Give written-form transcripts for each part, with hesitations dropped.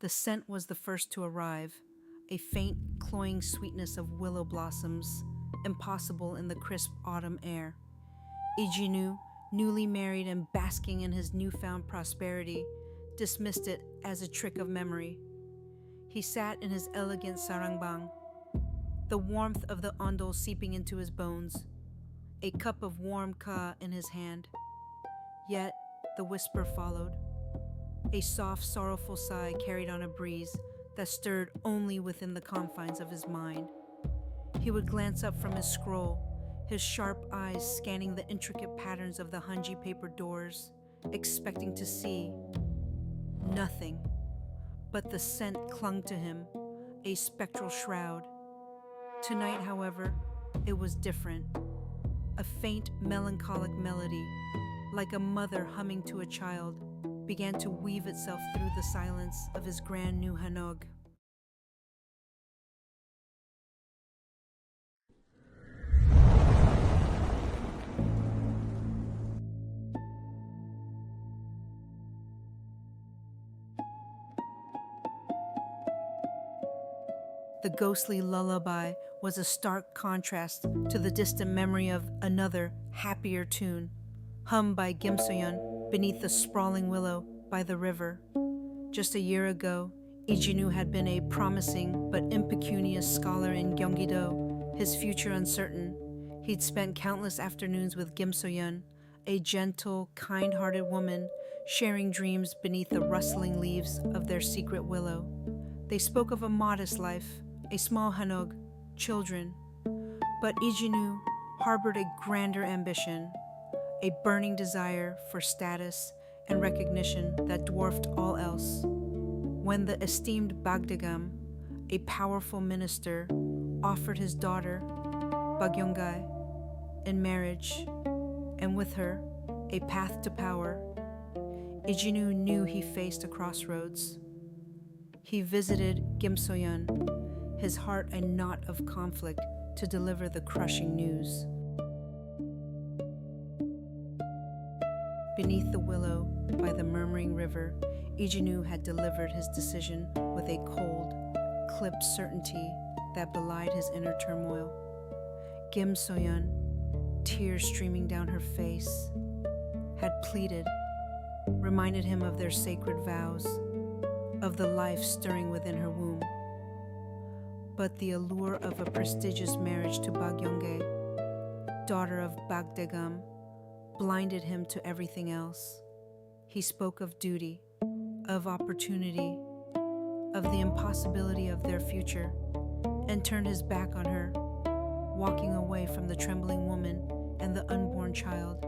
The scent was the first to arrive, a faint, cloying sweetness of willow blossoms, impossible in the crisp autumn air. Ijinu, newly married and basking in his newfound prosperity, dismissed it as a trick of memory. He sat in his elegant sarangbang, the warmth of the ondol seeping into his bones, a cup of warm ka in his hand. Yet the whisper followed, a soft, sorrowful sigh carried on a breeze that stirred only within the confines of his mind. He would glance up from his scroll, his sharp eyes scanning the intricate patterns of the hanji paper doors, expecting to see nothing. But the scent clung to him, a spectral shroud. Tonight, however, it was different. A faint, melancholic melody, like a mother humming to a child, began to weave itself through the silence of his grand new hanog. The ghostly lullaby was a stark contrast to the distant memory of another, happier tune, hummed by So-yeon beneath the sprawling willow by the river. Just a year ago, Ijinu had been a promising but impecunious scholar in Gyeonggi-do, his future uncertain. He'd spent countless afternoons with So-yeon, a gentle, kind-hearted woman, sharing dreams beneath the rustling leaves of their secret willow. They spoke of a modest life, a small hanog, children. But Ijinu harbored a grander ambition, a burning desire for status and recognition that dwarfed all else. When the esteemed Bagdagam, a powerful minister, offered his daughter, Bagyongai, in marriage, and with her, a path to power, Ijinu knew he faced a crossroads. He visited So-yeon, his heart a knot of conflict, to deliver the crushing news. Beneath the willow, by the murmuring river, Ijinu had delivered his decision with a cold, clipped certainty that belied his inner turmoil. So-yeon, tears streaming down her face, had pleaded, reminded him of their sacred vows, of the life stirring within her womb. But the allure of a prestigious marriage to Bagyongae, daughter of Bagdagam, blinded him to everything else. He spoke of duty, of opportunity, of the impossibility of their future, and turned his back on her, walking away from the trembling woman and the unborn child,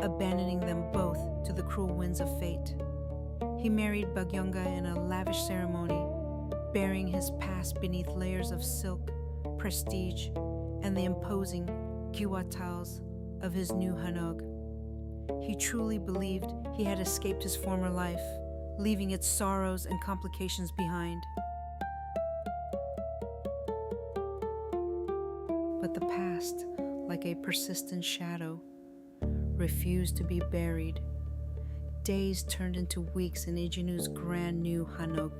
abandoning them both to the cruel winds of fate. He married Bagyongae in a lavish ceremony, bearing his past beneath layers of silk, prestige, and the imposing gyuatals of his new hanog. He truly believed he had escaped his former life, leaving its sorrows and complications behind. But the past, like a persistent shadow, refused to be buried. Days turned into weeks in Ijinu's grand new hanog,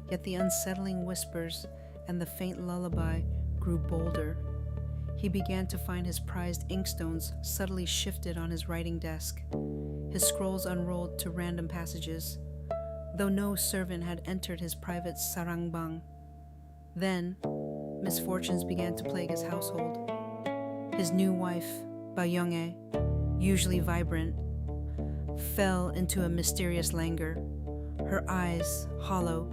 yet the unsettling whispers and the faint lullaby grew bolder. He began to find his prized inkstones subtly shifted on his writing desk, his scrolls unrolled to random passages, though no servant had entered his private sarangbang. Then, misfortunes began to plague his household. His new wife, Bayonge, usually vibrant, fell into a mysterious languor, her eyes hollow,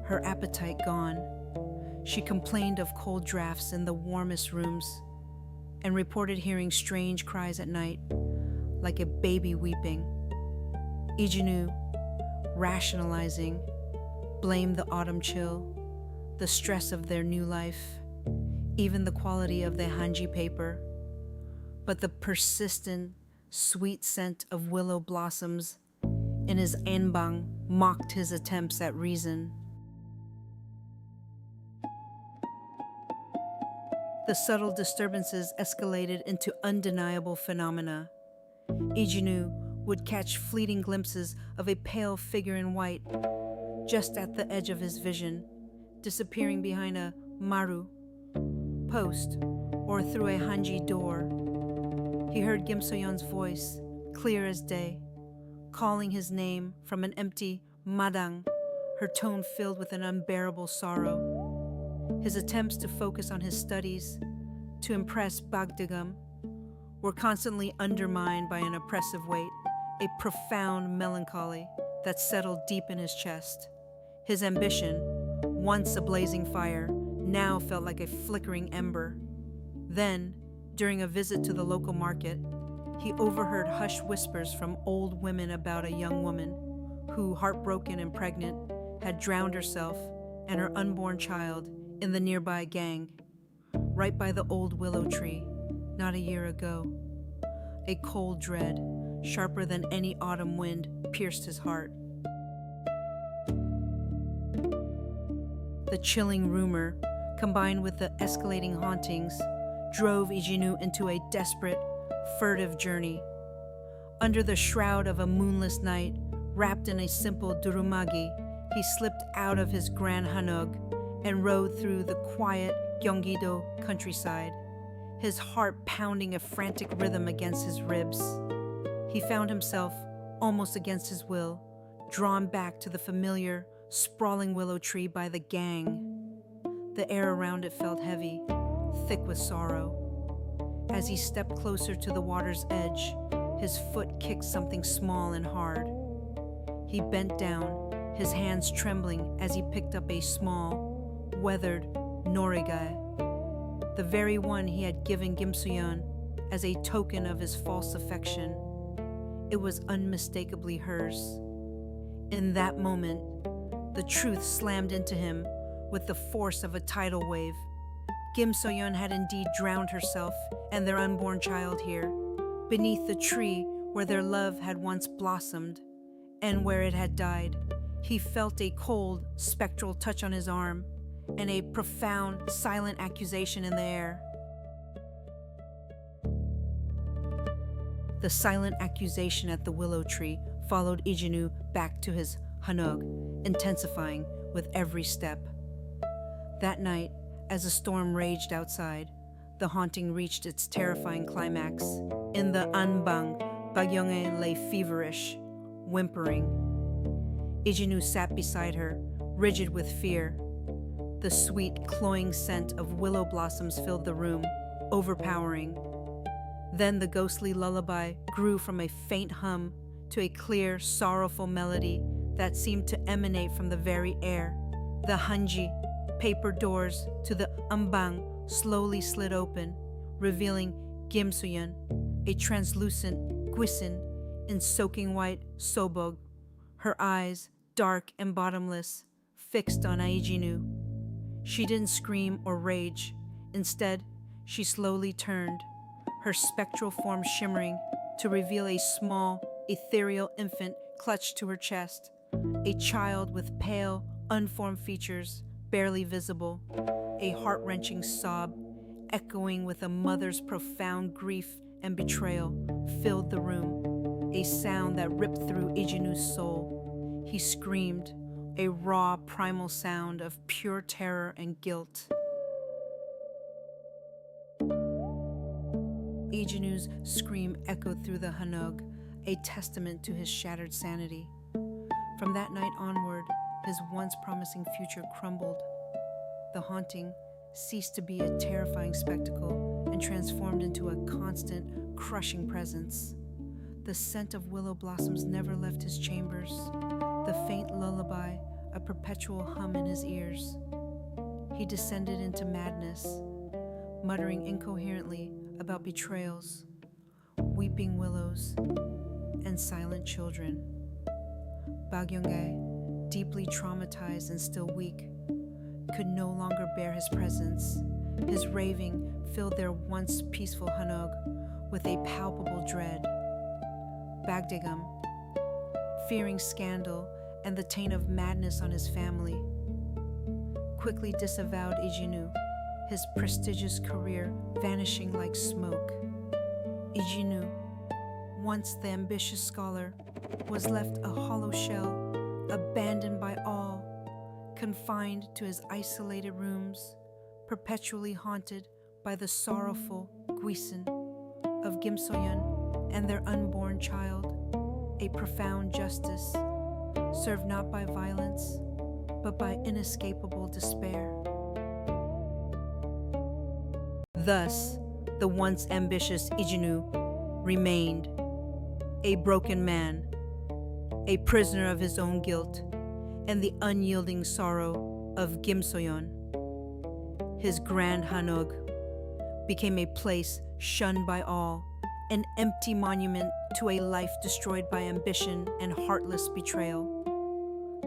her appetite gone. She complained of cold drafts in the warmest rooms and reported hearing strange cries at night, like a baby weeping. Ijinu, rationalizing, blamed the autumn chill, the stress of their new life, even the quality of the hanji paper. But the persistent, sweet scent of willow blossoms in his enbang mocked his attempts at reason. The subtle disturbances escalated into undeniable phenomena. Ijinu would catch fleeting glimpses of a pale figure in white, just at the edge of his vision, disappearing behind a maru, post, or through a hanji door. He heard So-yeon's voice, clear as day, calling his name from an empty madang, her tone filled with an unbearable sorrow. His attempts to focus on his studies, to impress Bagdagam, were constantly undermined by an oppressive weight, a profound melancholy that settled deep in his chest. His ambition, once a blazing fire, now felt like a flickering ember. Then, during a visit to the local market, he overheard hushed whispers from old women about a young woman who, heartbroken and pregnant, had drowned herself and her unborn child in the nearby gang, right by the old willow tree, not a year ago. A cold dread, sharper than any autumn wind, pierced his heart. The chilling rumor, combined with the escalating hauntings, drove Ijinu into a desperate, furtive journey. Under the shroud of a moonless night, wrapped in a simple durumagi, he slipped out of his grand hanok and rode through the quiet Gyeonggi-do countryside, his heart pounding a frantic rhythm against his ribs. He found himself, almost against his will, drawn back to the familiar, sprawling willow tree by the gang. The air around it felt heavy, thick with sorrow. As he stepped closer to the water's edge, his foot kicked something small and hard. He bent down, his hands trembling as he picked up a small, weathered norigai, the very one he had given So-yeon as a token of his false affection. It was unmistakably hers. In that moment, the truth slammed into him with the force of a tidal wave. So-yeon had indeed drowned herself and their unborn child here, beneath the tree where their love had once blossomed, and where it had died. He felt a cold, spectral touch on his arm, and a profound, silent accusation in the air. The silent accusation at the willow tree followed Ijinu back to his hanok, intensifying with every step. That night, as the storm raged outside, the haunting reached its terrifying climax. In the anbang, Bagyonge lay feverish, whimpering. Ijinu sat beside her, rigid with fear. The sweet, cloying scent of willow blossoms filled the room, overpowering. Then the ghostly lullaby grew from a faint hum to a clear, sorrowful melody that seemed to emanate from the very air. The hanji, paper doors to the ambang, slowly slid open, revealing So-yeon, a translucent guisin in soaking white sobog, her eyes, dark and bottomless, fixed on Ijinu. She didn't scream or rage. Instead, she slowly turned, her spectral form shimmering to reveal a small, ethereal infant clutched to her chest, a child with pale, unformed features, barely visible. A heart-wrenching sob, echoing with a mother's profound grief and betrayal, filled the room, a sound that ripped through Ijinu's soul. He screamed, a raw, primal sound of pure terror and guilt. Ijinu's scream echoed through the hanok, a testament to his shattered sanity. From that night onward, his once promising future crumbled. The haunting ceased to be a terrifying spectacle and transformed into a constant, crushing presence. The scent of willow blossoms never left his chambers, the faint lullaby a perpetual hum in his ears. He descended into madness, muttering incoherently about betrayals, weeping willows, and silent children. Bagyongae, deeply traumatized and still weak, could no longer bear his presence. His raving filled their once peaceful hanok with a palpable dread. Bagdagam, fearing scandal and the taint of madness on his family, quickly disavowed Ijinu, his prestigious career vanishing like smoke. Ijinu, once the ambitious scholar, was left a hollow shell, abandoned by all confined to his isolated rooms, perpetually haunted by the sorrowful Guisin of So-yeon and their unborn child, a profound justice, served not by violence, but by inescapable despair. Thus, the once ambitious Ijinu remained a broken man, a prisoner of his own guilt and the unyielding sorrow of So-yeon. His grand Hanog became a place shunned by all, an empty monument to a life destroyed by ambition and heartless betrayal.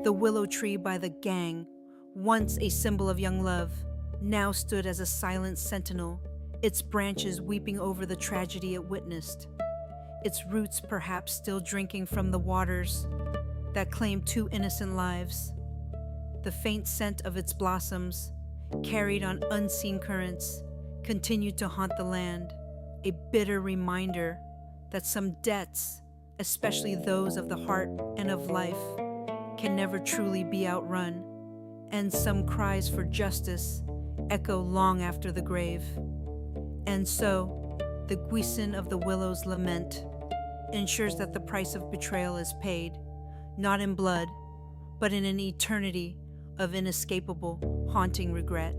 The willow tree by the gang, once a symbol of young love, now stood as a silent sentinel, its branches weeping over the tragedy it witnessed, its roots perhaps still drinking from the waters that claimed two innocent lives. The faint scent of its blossoms, carried on unseen currents, continued to haunt the land, a bitter reminder that some debts, especially those of the heart and of life, can never truly be outrun, and some cries for justice echo long after the grave. And so, the Guisin of the Willow's lament ensures that the price of betrayal is paid, not in blood, but in an eternity of inescapable, haunting regret.